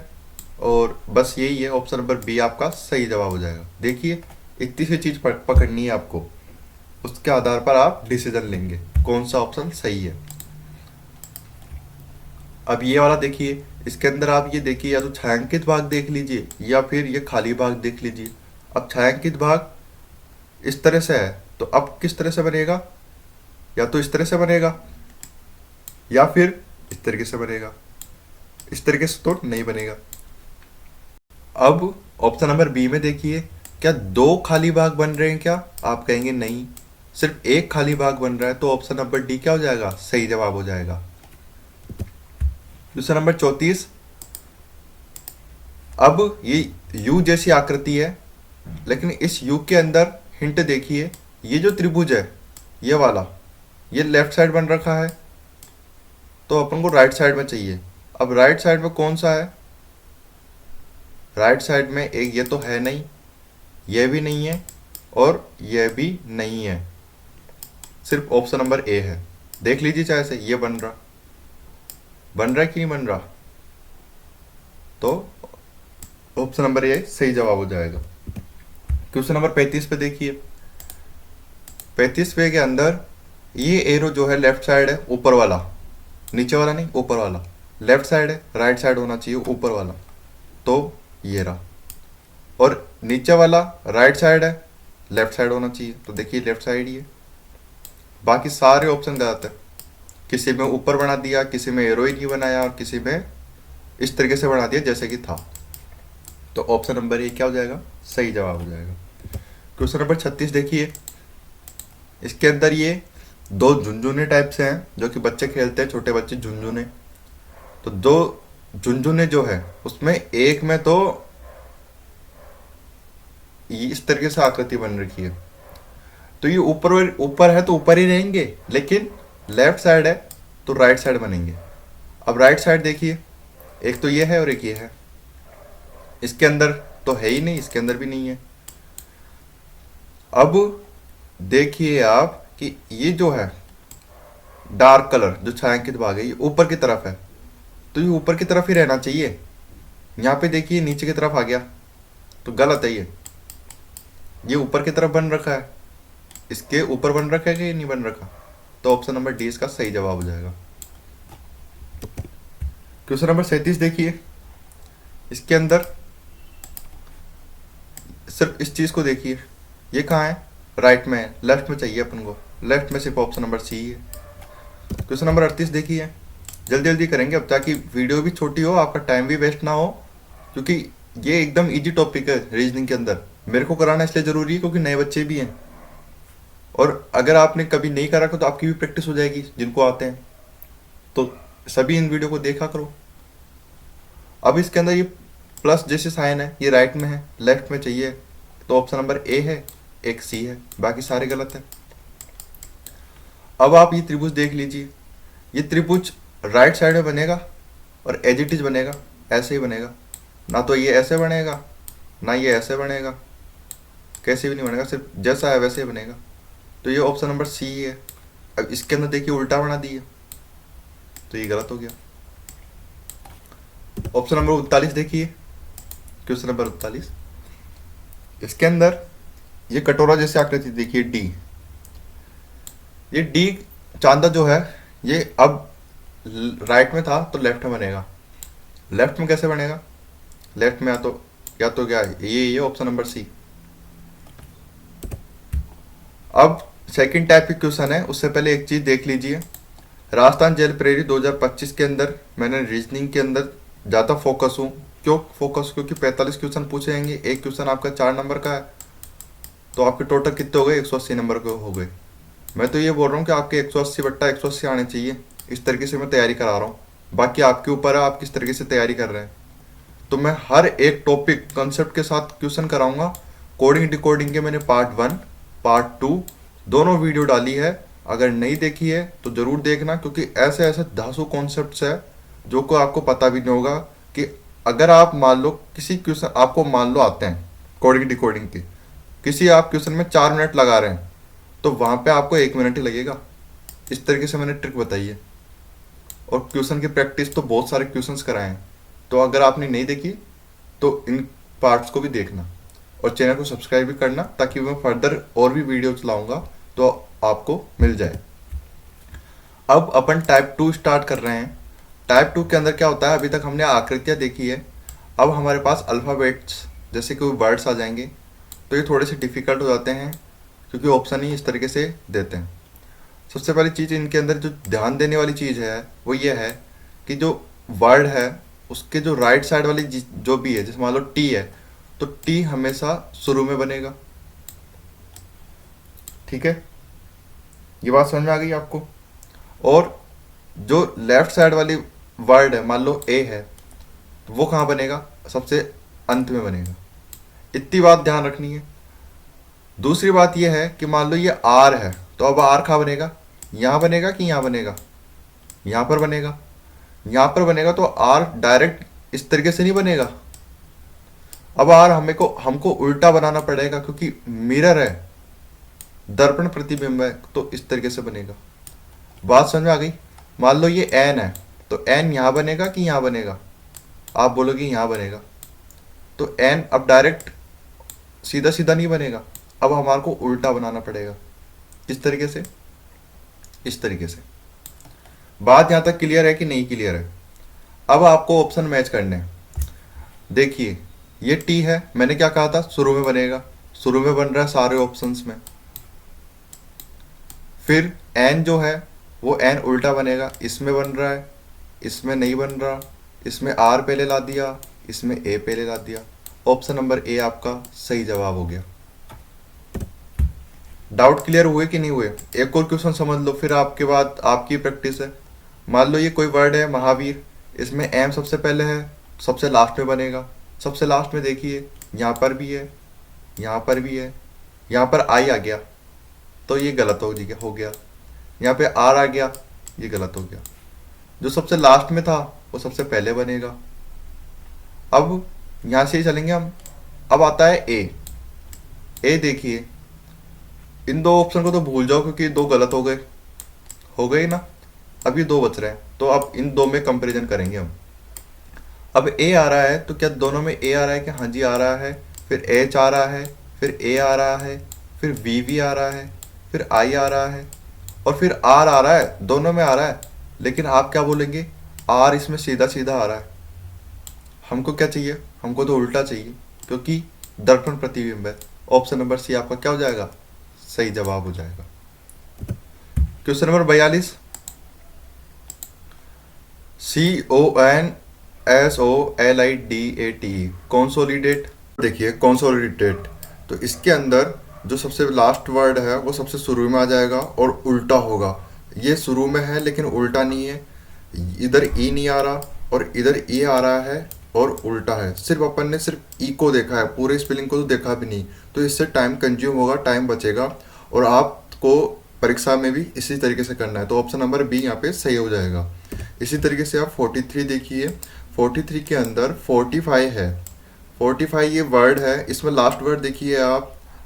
और बस यही है। ऑप्शन नंबर बी आपका सही जवाब हो जाएगा। देखिए इतनी सी चीज पकड़नी है आपको, उसके आधार पर आप डिसीजन लेंगे कौन सा ऑप्शन सही है। अब ये वाला देखिए, इसके अंदर आप ये देखिए, या तो छायांकित भाग देख लीजिए या फिर ये खाली भाग देख लीजिए। अब छायांकित भाग इस तरह से है, तो अब किस तरह से बनेगा? या तो इस तरह से बनेगा या फिर इस तरीके से बनेगा, इस तरीके से तो नहीं बनेगा। अब ऑप्शन नंबर बी में देखिए, क्या दो खाली भाग बन रहे हैं क्या? आप कहेंगे नहीं, सिर्फ एक खाली भाग बन रहा है, तो ऑप्शन नंबर डी क्या हो जाएगा? सही जवाब हो जाएगा। क्वेश्चन नंबर 34, अब ये यू जैसी आकृति है, लेकिन इस यू के अंदर हिंट देखिए, ये जो त्रिभुज है ये वाला, ये लेफ्ट साइड बन रखा है, तो अपन को राइट साइड में चाहिए। अब राइट साइड में कौन सा है? राइट साइड में एक ये तो है नहीं, ये भी नहीं है और ये भी नहीं है, सिर्फ ऑप्शन नंबर ए है। देख लीजिए चाहे से, ये बन रहा है कि नहीं बन रहा, तो ऑप्शन नंबर ए सही जवाब हो जाएगा। क्वेश्चन नंबर 35 पे देखिए, 35 पे के अंदर ये एरो जो है लेफ्ट साइड है, ऊपर वाला, नीचे वाला नहीं, ऊपर वाला। लेफ्ट साइड है, राइट साइड होना चाहिए ऊपर वाला, तो ये रहा। और नीचे वाला राइट साइड है, लेफ्ट साइड होना चाहिए, तो देखिए लेफ्ट साइड ही है। बाकी सारे ऑप्शन गलत है, किसी में ऊपर बना दिया, किसी में एरो ही नहीं बनाया और किसी में इस तरीके से बना दिया जैसे कि था। तो ऑप्शन नंबर ए क्या हो जाएगा? सही जवाब हो जाएगा। क्वेश्चन नंबर 36 देखिए, इसके अंदर ये दो झुनझुने टाइप से हैं जो कि बच्चे खेलते हैं, छोटे बच्चे झुनझुने। तो दो झुनझुने जो है उसमें एक में तो ये इस तरीके से आकृति बन रखी है, तो ये ऊपर ऊपर है तो ऊपर ही रहेंगे, लेकिन लेफ्ट साइड है तो राइट साइड बनेंगे। अब राइट साइड देखिए, एक तो ये है और एक ये है। इसके अंदर तो है ही नहीं, इसके अंदर भी नहीं है। अब देखिए आप कि ये जो है डार्क कलर जो छायांकित भाग है ये ऊपर की तरफ है, तो ये ऊपर की तरफ ही रहना चाहिए। यहाँ पे देखिए नीचे की तरफ आ गया, तो गलत है ये ऊपर की तरफ बन रखा है। इसके ऊपर बन रखा है कि नहीं बन रखा? तो ऑप्शन नंबर डी इसका सही जवाब हो जाएगा। क्वेश्चन नंबर 37 देखिए, इसके अंदर सिर्फ इस चीज को देखिए, ये कहाँ है? राइट में है, लेफ्ट में चाहिए अपन को। लेफ्ट में सिर्फ ऑप्शन नंबर सी है। क्वेश्चन नंबर 38 देखिए, जल्दी जल्दी करेंगे अब ताकि वीडियो भी छोटी हो, आपका टाइम भी वेस्ट ना हो, क्योंकि ये एकदम इजी टॉपिक है रीजनिंग के अंदर। मेरे को कराना इसलिए जरूरी है क्योंकि नए बच्चे भी हैं, और अगर आपने कभी नहीं करा तो आपकी भी प्रैक्टिस हो जाएगी जिनको आते हैं। तो सभी इन वीडियो को देखा करो। अब इसके अंदर ये प्लस जैसे साइन है, ये राइट में है, लेफ्ट में चाहिए, तो ऑप्शन नंबर ए है, एक सी है, बाकी सारे गलत है। अब आप ये त्रिभुज देख लीजिए, ये त्रिभुज राइट साइड में बनेगा और एज इट इज बनेगा, ऐसे ही बनेगा। ना तो ये ऐसे बनेगा ना ये ऐसे बनेगा, कैसे भी नहीं बनेगा, सिर्फ जैसा है वैसे ही बनेगा। तो ये ऑप्शन नंबर सी है। अब इसके अंदर देखिए उल्टा बना दिया, तो ये गलत हो गया। ऑप्शन नंबर 39 देखिए, क्वेश्चन नंबर 39, इसके अंदर ये कटोरा जैसे आकृति देखिए डी, ये डी चांदा जो है ये अब राइट में था तो लेफ्ट में बनेगा। लेफ्ट में कैसे बनेगा? लेफ्ट में या तो क्या है, ये ऑप्शन नंबर सी। अब सेकंड टाइप की क्वेश्चन है, उससे पहले एक चीज देख लीजिए। राजस्थान जेल प्रेरी 2025 के अंदर मैंने रीजनिंग के अंदर ज़्यादा फोकस हूँ। क्यों फोकस? क्योंकि 45 क्वेश्चन पूछे जाएंगे, एक क्वेश्चन आपका 4 नंबर का है, तो आपके टोटल कितने हो गए? 180 नंबर के हो गए। मैं तो ये बोल रहा हूँ कि आपके 180 बट्टा 180 आने चाहिए, इस तरीके से मैं तैयारी करा रहा हूँ। बाकी आपके ऊपर है आप किस तरीके से तैयारी कर रहे हैं। तो मैं हर एक टॉपिक कंसेप्ट के साथ क्वेश्चन कराऊंगा। कोडिंग डिकोडिंग के मैंने पार्ट 1 पार्ट 2 दोनों वीडियो डाली है, अगर नहीं देखी है तो ज़रूर देखना, क्योंकि ऐसे ऐसे धांसू कॉन्सेप्ट्स है जो को आपको पता भी नहीं होगा। कि अगर आप मान लो किसी क्वेश्चन आपको मान लो आते हैं कोडिंग डिकोडिंग के, किसी आप क्वेश्चन में 4 मिनट लगा रहे हैं तो वहाँ पे आपको 1 मिनट ही लगेगा। इस तरीके से मैंने ट्रिक बताई है, और क्वेश्चन की प्रैक्टिस तो बहुत सारे क्वेश्चंस कराए हैं। तो अगर आपने नहीं देखी तो इन पार्ट्स को भी देखना, और चैनल को सब्सक्राइब भी करना, ताकि मैं फर्दर और भी वीडियो चलाऊंगा तो आपको मिल जाए। अब अपन टाइप 2 स्टार्ट कर रहे हैं। टाइप 2 के अंदर क्या होता है? अभी तक हमने आकृतियाँ देखी है, अब हमारे पास अल्फ़ाबेट्स जैसे कोई वर्ड्स आ जाएंगे, तो ये थोड़े से डिफ़िकल्ट हो जाते हैं क्योंकि ऑप्शन ही इस तरीके से देते हैं। सबसे पहली चीज़ इनके अंदर जो ध्यान देने वाली चीज़ है वो ये है कि जो वर्ड है उसके जो राइट साइड वाली जो भी है, जैसे मान लो टी है तो टी हमेशा शुरू में बनेगा। ठीक है, ये बात समझ में आ गई आपको? और जो लेफ्ट साइड वाली वर्ड है, मान लो ए है, तो वो कहाँ बनेगा? सबसे अंत में बनेगा। इतनी बात ध्यान रखनी है। दूसरी बात यह है कि मान लो ये आर है, तो अब आर कहाँ बनेगा? यहाँ बनेगा कि यहाँ बनेगा? यहाँ पर बनेगा। यहाँ पर बनेगा तो आर डायरेक्ट इस तरीके से नहीं बनेगा। अब आर हमको उल्टा बनाना पड़ेगा, क्योंकि मिरर है, दर्पण प्रतिबिंब है, तो इस तरीके से बनेगा। बात समझ में आ गई? मान लो ये एन है, तो एन यहाँ बनेगा कि यहाँ बनेगा? आप बोलोगे यहाँ बनेगा, तो एन अब डायरेक्ट सीधा सीधा नहीं बनेगा, अब हमारे को उल्टा बनाना पड़ेगा। किस तरीके से? इस तरीके से। बात यहाँ तक क्लियर है कि नहीं क्लियर है? अब आपको ऑप्शन मैच करने हैं। देखिए ये टी है, मैंने क्या कहा था? शुरू में बनेगा, शुरू में बन रहा है सारे ऑप्शंस में। फिर एन जो है वो एन उल्टा बनेगा, इसमें बन रहा है, इसमें नहीं बन रहा, इसमें आर पहले ला दिया, इसमें ए पहले ला दिया। ऑप्शन नंबर ए आपका सही जवाब हो गया। डाउट क्लियर हुए कि नहीं हुए? एक और क्वेश्चन समझ लो, फिर आपके बाद आपकी प्रैक्टिस है। मान लो ये कोई वर्ड है महावीर, इसमें एम सबसे पहले है, सबसे लास्ट में बनेगा। सबसे लास्ट में देखिए, यहाँ पर भी है, यहाँ पर भी है, यहाँ पर आई आ गया तो ये गलत हो गया। यहाँ पे आर आ गया, ये गलत हो गया। जो सबसे लास्ट में था वो सबसे पहले बनेगा। अब यहाँ से ही चलेंगे हम। अब आता है ए। ए देखिए, इन दो ऑप्शन को तो भूल जाओ क्योंकि दो गलत हो गए ना। अब ये दो बच रहे हैं, तो अब इन दो में कंपैरिजन करेंगे हम। अब ए आ रहा है तो क्या दोनों में ए आ रहा है? क्या हाँ जी आ रहा है। फिर एच आ रहा है, फिर ए आ रहा है, फिर वी भी आ रहा है, फिर आई आ रहा है, और फिर आर आ रहा है। दोनों में आ रहा है, लेकिन आप क्या बोलेंगे? आर इसमें सीधा सीधा आ रहा है। हमको क्या चाहिए? हमको तो उल्टा चाहिए, क्योंकि दर्पण प्रतिबिंब है। ऑप्शन नंबर सी आपका क्या हो जाएगा? सही जवाब हो जाएगा। Question number 42, CONSOLIDATE, consolidate. देखिए कंसोलिडेट, तो इसके अंदर जो सबसे लास्ट वर्ड है वो सबसे शुरू में आ जाएगा और उल्टा होगा। ये शुरू में है लेकिन उल्टा नहीं है। इधर ई नहीं आ रहा और इधर ई आ रहा है और उल्टा है। सिर्फ अपन ने सिर्फ ई को देखा है, पूरे स्पेलिंग को तो देखा भी नहीं। तो इससे टाइम कंज्यूम होगा, टाइम बचेगा, और आपको परीक्षा में भी इसी तरीके से करना है। तो ऑप्शन नंबर बी यहाँ पे सही हो जाएगा। इसी तरीके से आप 43 देखिए। 43 के अंदर 45 है। 45 ये वर्ड है, इसमें लास्ट वर्ड देखिए।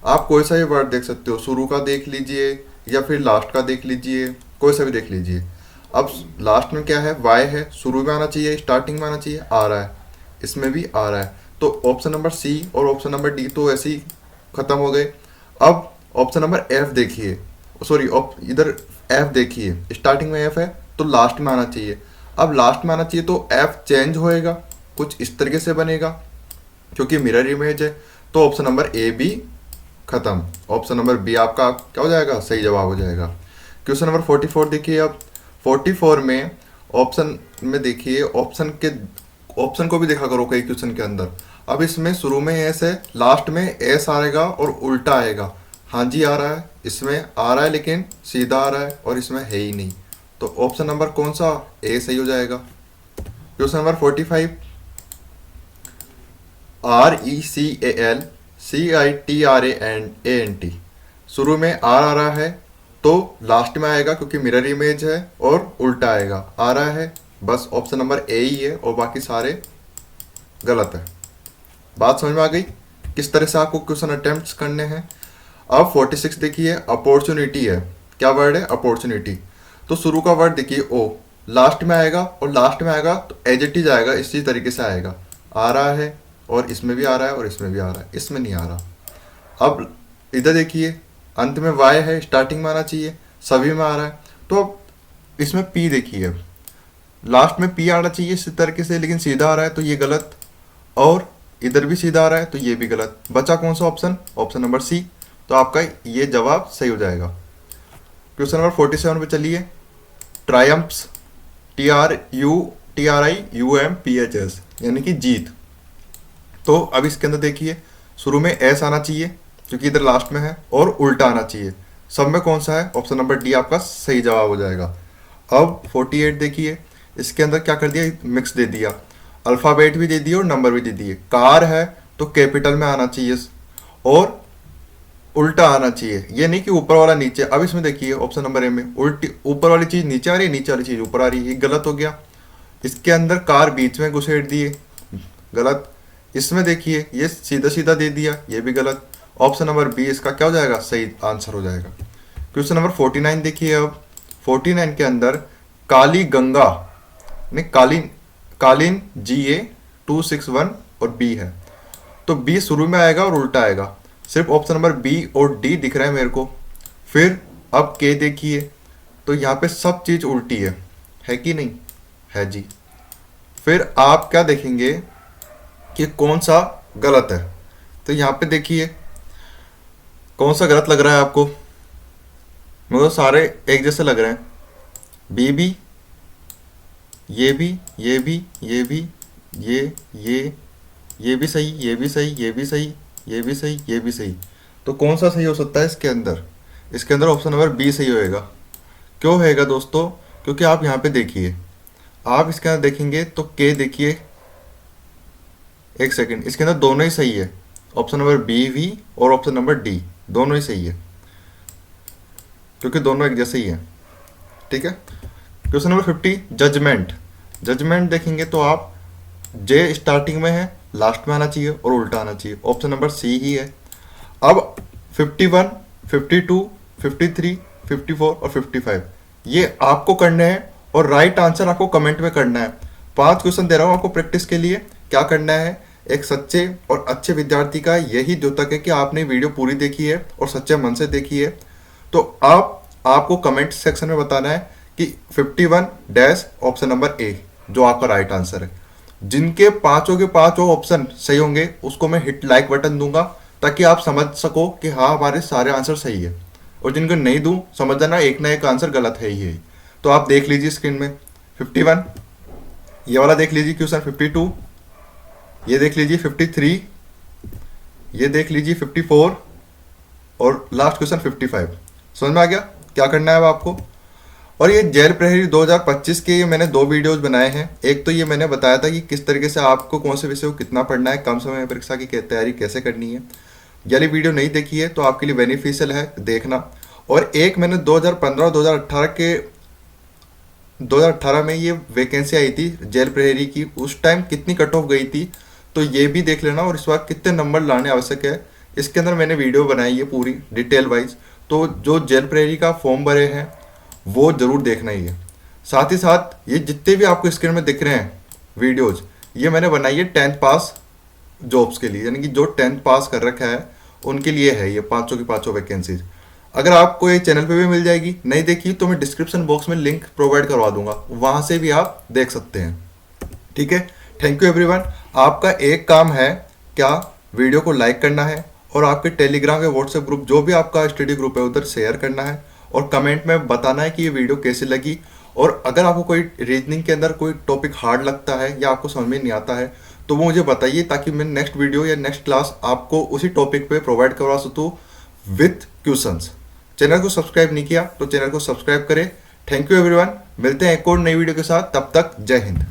आप कोई सा भी वर्ड देख सकते हो, शुरू का देख लीजिए या फिर लास्ट का देख लीजिए, कोई सा भी देख लीजिए। अब लास्ट में क्या है? वाई है, शुरू में आना चाहिए, स्टार्टिंग में आना चाहिए, आ रहा है, इसमें भी आ रहा है। तो ऑप्शन नंबर सी और ऑप्शन नंबर डी तो ऐसे ही खत्म हो गए। अब ऑप्शन नंबर एफ देखिए, सॉरी इधर एफ देखिए, स्टार्टिंग में एफ है तो लास्ट में आना चाहिए। अब लास्ट में आना चाहिए तो एफ चेंज होएगा, कुछ इस तरीके से बनेगा क्योंकि मिरर इमेज है। तो ऑप्शन नंबर ए बी खत्म। ऑप्शन नंबर बी आपका क्या हो जाएगा? सही जवाब हो जाएगा। क्वेश्चन नंबर 44 देखिए। अब 44 में ऑप्शन में देखिए, ऑप्शन को भी देखा करो कई क्वेश्चन के अंदर। अब इसमें शुरू में एस है, लास्ट में एस आएगा और उल्टा आएगा। हाँ जी आ रहा है, इसमें आ रहा है लेकिन सीधा आ रहा है, और इसमें है ही नहीं। तो ऑप्शन नंबर कौन सा? ए सही हो जाएगा। क्वेश्चन नंबर 45, RECALCITRANT, शुरू में आर आ रहा है तो लास्ट में आएगा क्योंकि मिरर इमेज है, और उल्टा आएगा। आ रहा है, बस ऑप्शन नंबर ए ही है और बाकी सारे गलत है। बात समझ में आ गई किस तरह से आपको क्वेश्चन अटेम्प्ट्स करने हैं। अब 46 देखिए, अपॉर्चुनिटी है। क्या वर्ड है? अपॉर्चुनिटी। तो शुरू का वर्ड देखिए ओ, लास्ट में आएगा, और लास्ट में आएगा तो एडजेक्टिव आएगा, इसी तरीके से आएगा। आ रहा है, और इसमें भी आ रहा है, और इसमें भी आ रहा है, इसमें नहीं आ रहा। अब इधर देखिए, अंत में वाई है, स्टार्टिंग में आना चाहिए, सभी में आ रहा है। तो अब इसमें पी देखिए, लास्ट में पी आना चाहिए इसी तरीके से, लेकिन सीधा आ रहा है तो ये गलत, और इधर भी सीधा आ रहा है तो ये भी गलत। बचा कौन सा ऑप्शन? ऑप्शन नंबर सी। तो आपका ये जवाब सही हो जाएगा। क्वेश्चन नंबर 47 पे चलिए। ट्रायम्प्स, TRIUMPHS, यानी कि जीत। तो अब इसके अंदर देखिए, शुरू में एस आना चाहिए क्योंकि इधर लास्ट में है, और उल्टा आना चाहिए। सब में कौन सा है? ऑप्शन नंबर डी आपका सही जवाब हो जाएगा। अब 48 देखिए, इसके अंदर क्या कर दिया? मिक्स दे दिया, अल्फ़ाबेट भी दे दिए और नंबर भी दे दिए। कार है तो कैपिटल में आना चाहिए और उल्टा आना चाहिए, ये नहीं कि ऊपर वाला नीचे। अब इसमें देखिए ऑप्शन नंबर ए में उल्टी, ऊपर वाली चीज़ नीचे आ रही है, नीचे वाली चीज़ ऊपर आ रही है, ये गलत हो गया। इसके अंदर कार बीच में घुसेड़ दिए, गलत। इसमें देखिए ये सीधा सीधा दे दिया, ये भी गलत। ऑप्शन नंबर बी इसका क्या हो जाएगा? सही आंसर हो जाएगा। क्वेश्चन नंबर 49 देखिए। अब 49 के अंदर काली गंगा, नहीं कालीन GA261 और बी है, तो बी शुरू में आएगा और उल्टा आएगा। सिर्फ ऑप्शन नंबर बी और डी दिख रहा है मेरे को। फिर अब के देखिए, तो यहाँ पे सब चीज़ उल्टी है कि नहीं? है जी। फिर आप क्या देखेंगे कि कौन सा गलत है। तो यहाँ पे देखिए कौन सा गलत लग रहा है आपको? मुझे तो सारे एक जैसे लग रहे हैं। बी भी, ये भी, ये भी, ये भी, ये भी सही, ये भी सही, ये भी सही, ये भी सही, ये भी सही। तो कौन सा सही हो सकता है इसके अंदर? इसके अंदर ऑप्शन नंबर बी सही होएगा। क्यों होएगा दोस्तों? क्योंकि आप यहाँ पे देखिए, आप इसके अंदर देखेंगे तो के देखिए, एक सेकंड, इसके अंदर दोनों ही सही है। ऑप्शन नंबर बी भी और ऑप्शन नंबर डी दोनों ही सही है, क्योंकि दोनों एक जैसे ही है। ठीक है। Question number 50, judgement. जजमेंट देखेंगे तो आप जे स्टार्टिंग में है, लास्ट में आना चाहिए और उल्टा आना चाहिए। ऑप्शन नंबर सी ही है। अब 51, 52, 53, 54 और 55 ये आपको करने हैं और राइट आंसर आपको कमेंट में करना है। 5 क्वेश्चन दे रहा हूँ आपको प्रैक्टिस के लिए। क्या करना है? एक सच्चे और अच्छे विद्यार्थी का यही द्योतक है कि आपने वीडियो पूरी देखी है और सच्चे मन से देखी है। तो आपको कमेंट सेक्शन में बताना है कि 51 डैश ऑप्शन नंबर ए जो आपका राइट आंसर है। जिनके पांचों के पांचों ऑप्शन सही होंगे उसको मैं हिट लाइक बटन दूंगा, ताकि आप समझ सको कि हाँ हमारे सारे आंसर सही है। और जिनको नहीं दूं, समझ जाना एक ना एक आंसर गलत है ही है। तो आप देख लीजिए स्क्रीन में 51, ये वाला देख लीजिए क्वेश्चन 52, ये देख लीजिए 53, ये देख लीजिए 54 और लास्ट क्वेश्चन 55। समझ में आ गया क्या करना है अब आपको? और ये जेल प्रहरी 2025 के ये मैंने 2 वीडियोस बनाए हैं। एक तो ये मैंने बताया था कि किस तरीके से आपको कौन से विषय को कितना पढ़ना है, कम समय में परीक्षा की तैयारी कैसे करनी है। ये वीडियो नहीं देखी है तो आपके लिए बेनिफिशियल है देखना। और एक मैंने 2018 में ये वैकेंसी आई थी जेल प्रहरी की, उस टाइम कितनी कट ऑफ गई थी तो ये भी देख लेना। और इस बार कितने नंबर लाने आवश्यक है इसके अंदर मैंने वीडियो बनाई है पूरी डिटेल वाइज। तो जो जेल प्रहरी का फॉर्म भरे हैं वो जरूर देखना ही है। साथ ही साथ ये जितने भी आपको स्क्रीन में दिख रहे हैं वीडियोज, ये मैंने बनाई है 10th पास जॉब्स के लिए, यानी कि जो 10th पास कर रखा है उनके लिए है ये पांचों की पांचों वैकेंसीज। अगर आपको ये चैनल पे भी मिल जाएगी, नहीं देखी तो मैं डिस्क्रिप्शन बॉक्स में लिंक प्रोवाइड करवा दूंगा, वहां से भी आप देख सकते हैं। ठीक है। Thank you everyone. आपका एक काम है, क्या वीडियो को लाइक करना है और आपके टेलीग्राम या व्हाट्सएप ग्रुप जो भी आपका स्टडी ग्रुप है उधर शेयर करना है और कमेंट में बताना है कि ये वीडियो कैसी लगी। और अगर आपको कोई रीजनिंग के अंदर कोई टॉपिक हार्ड लगता है या आपको समझ में नहीं आता है तो वो मुझे बताइए, ताकि मैं नेक्स्ट वीडियो या नेक्स्ट क्लास आपको उसी टॉपिक पे प्रोवाइड करवा सकूँ विथ क्वेश्चंस। चैनल को सब्सक्राइब नहीं किया तो चैनल को सब्सक्राइब करें। Thank you everyone. मिलते हैं एक और नई वीडियो के साथ, तब तक जय हिंद।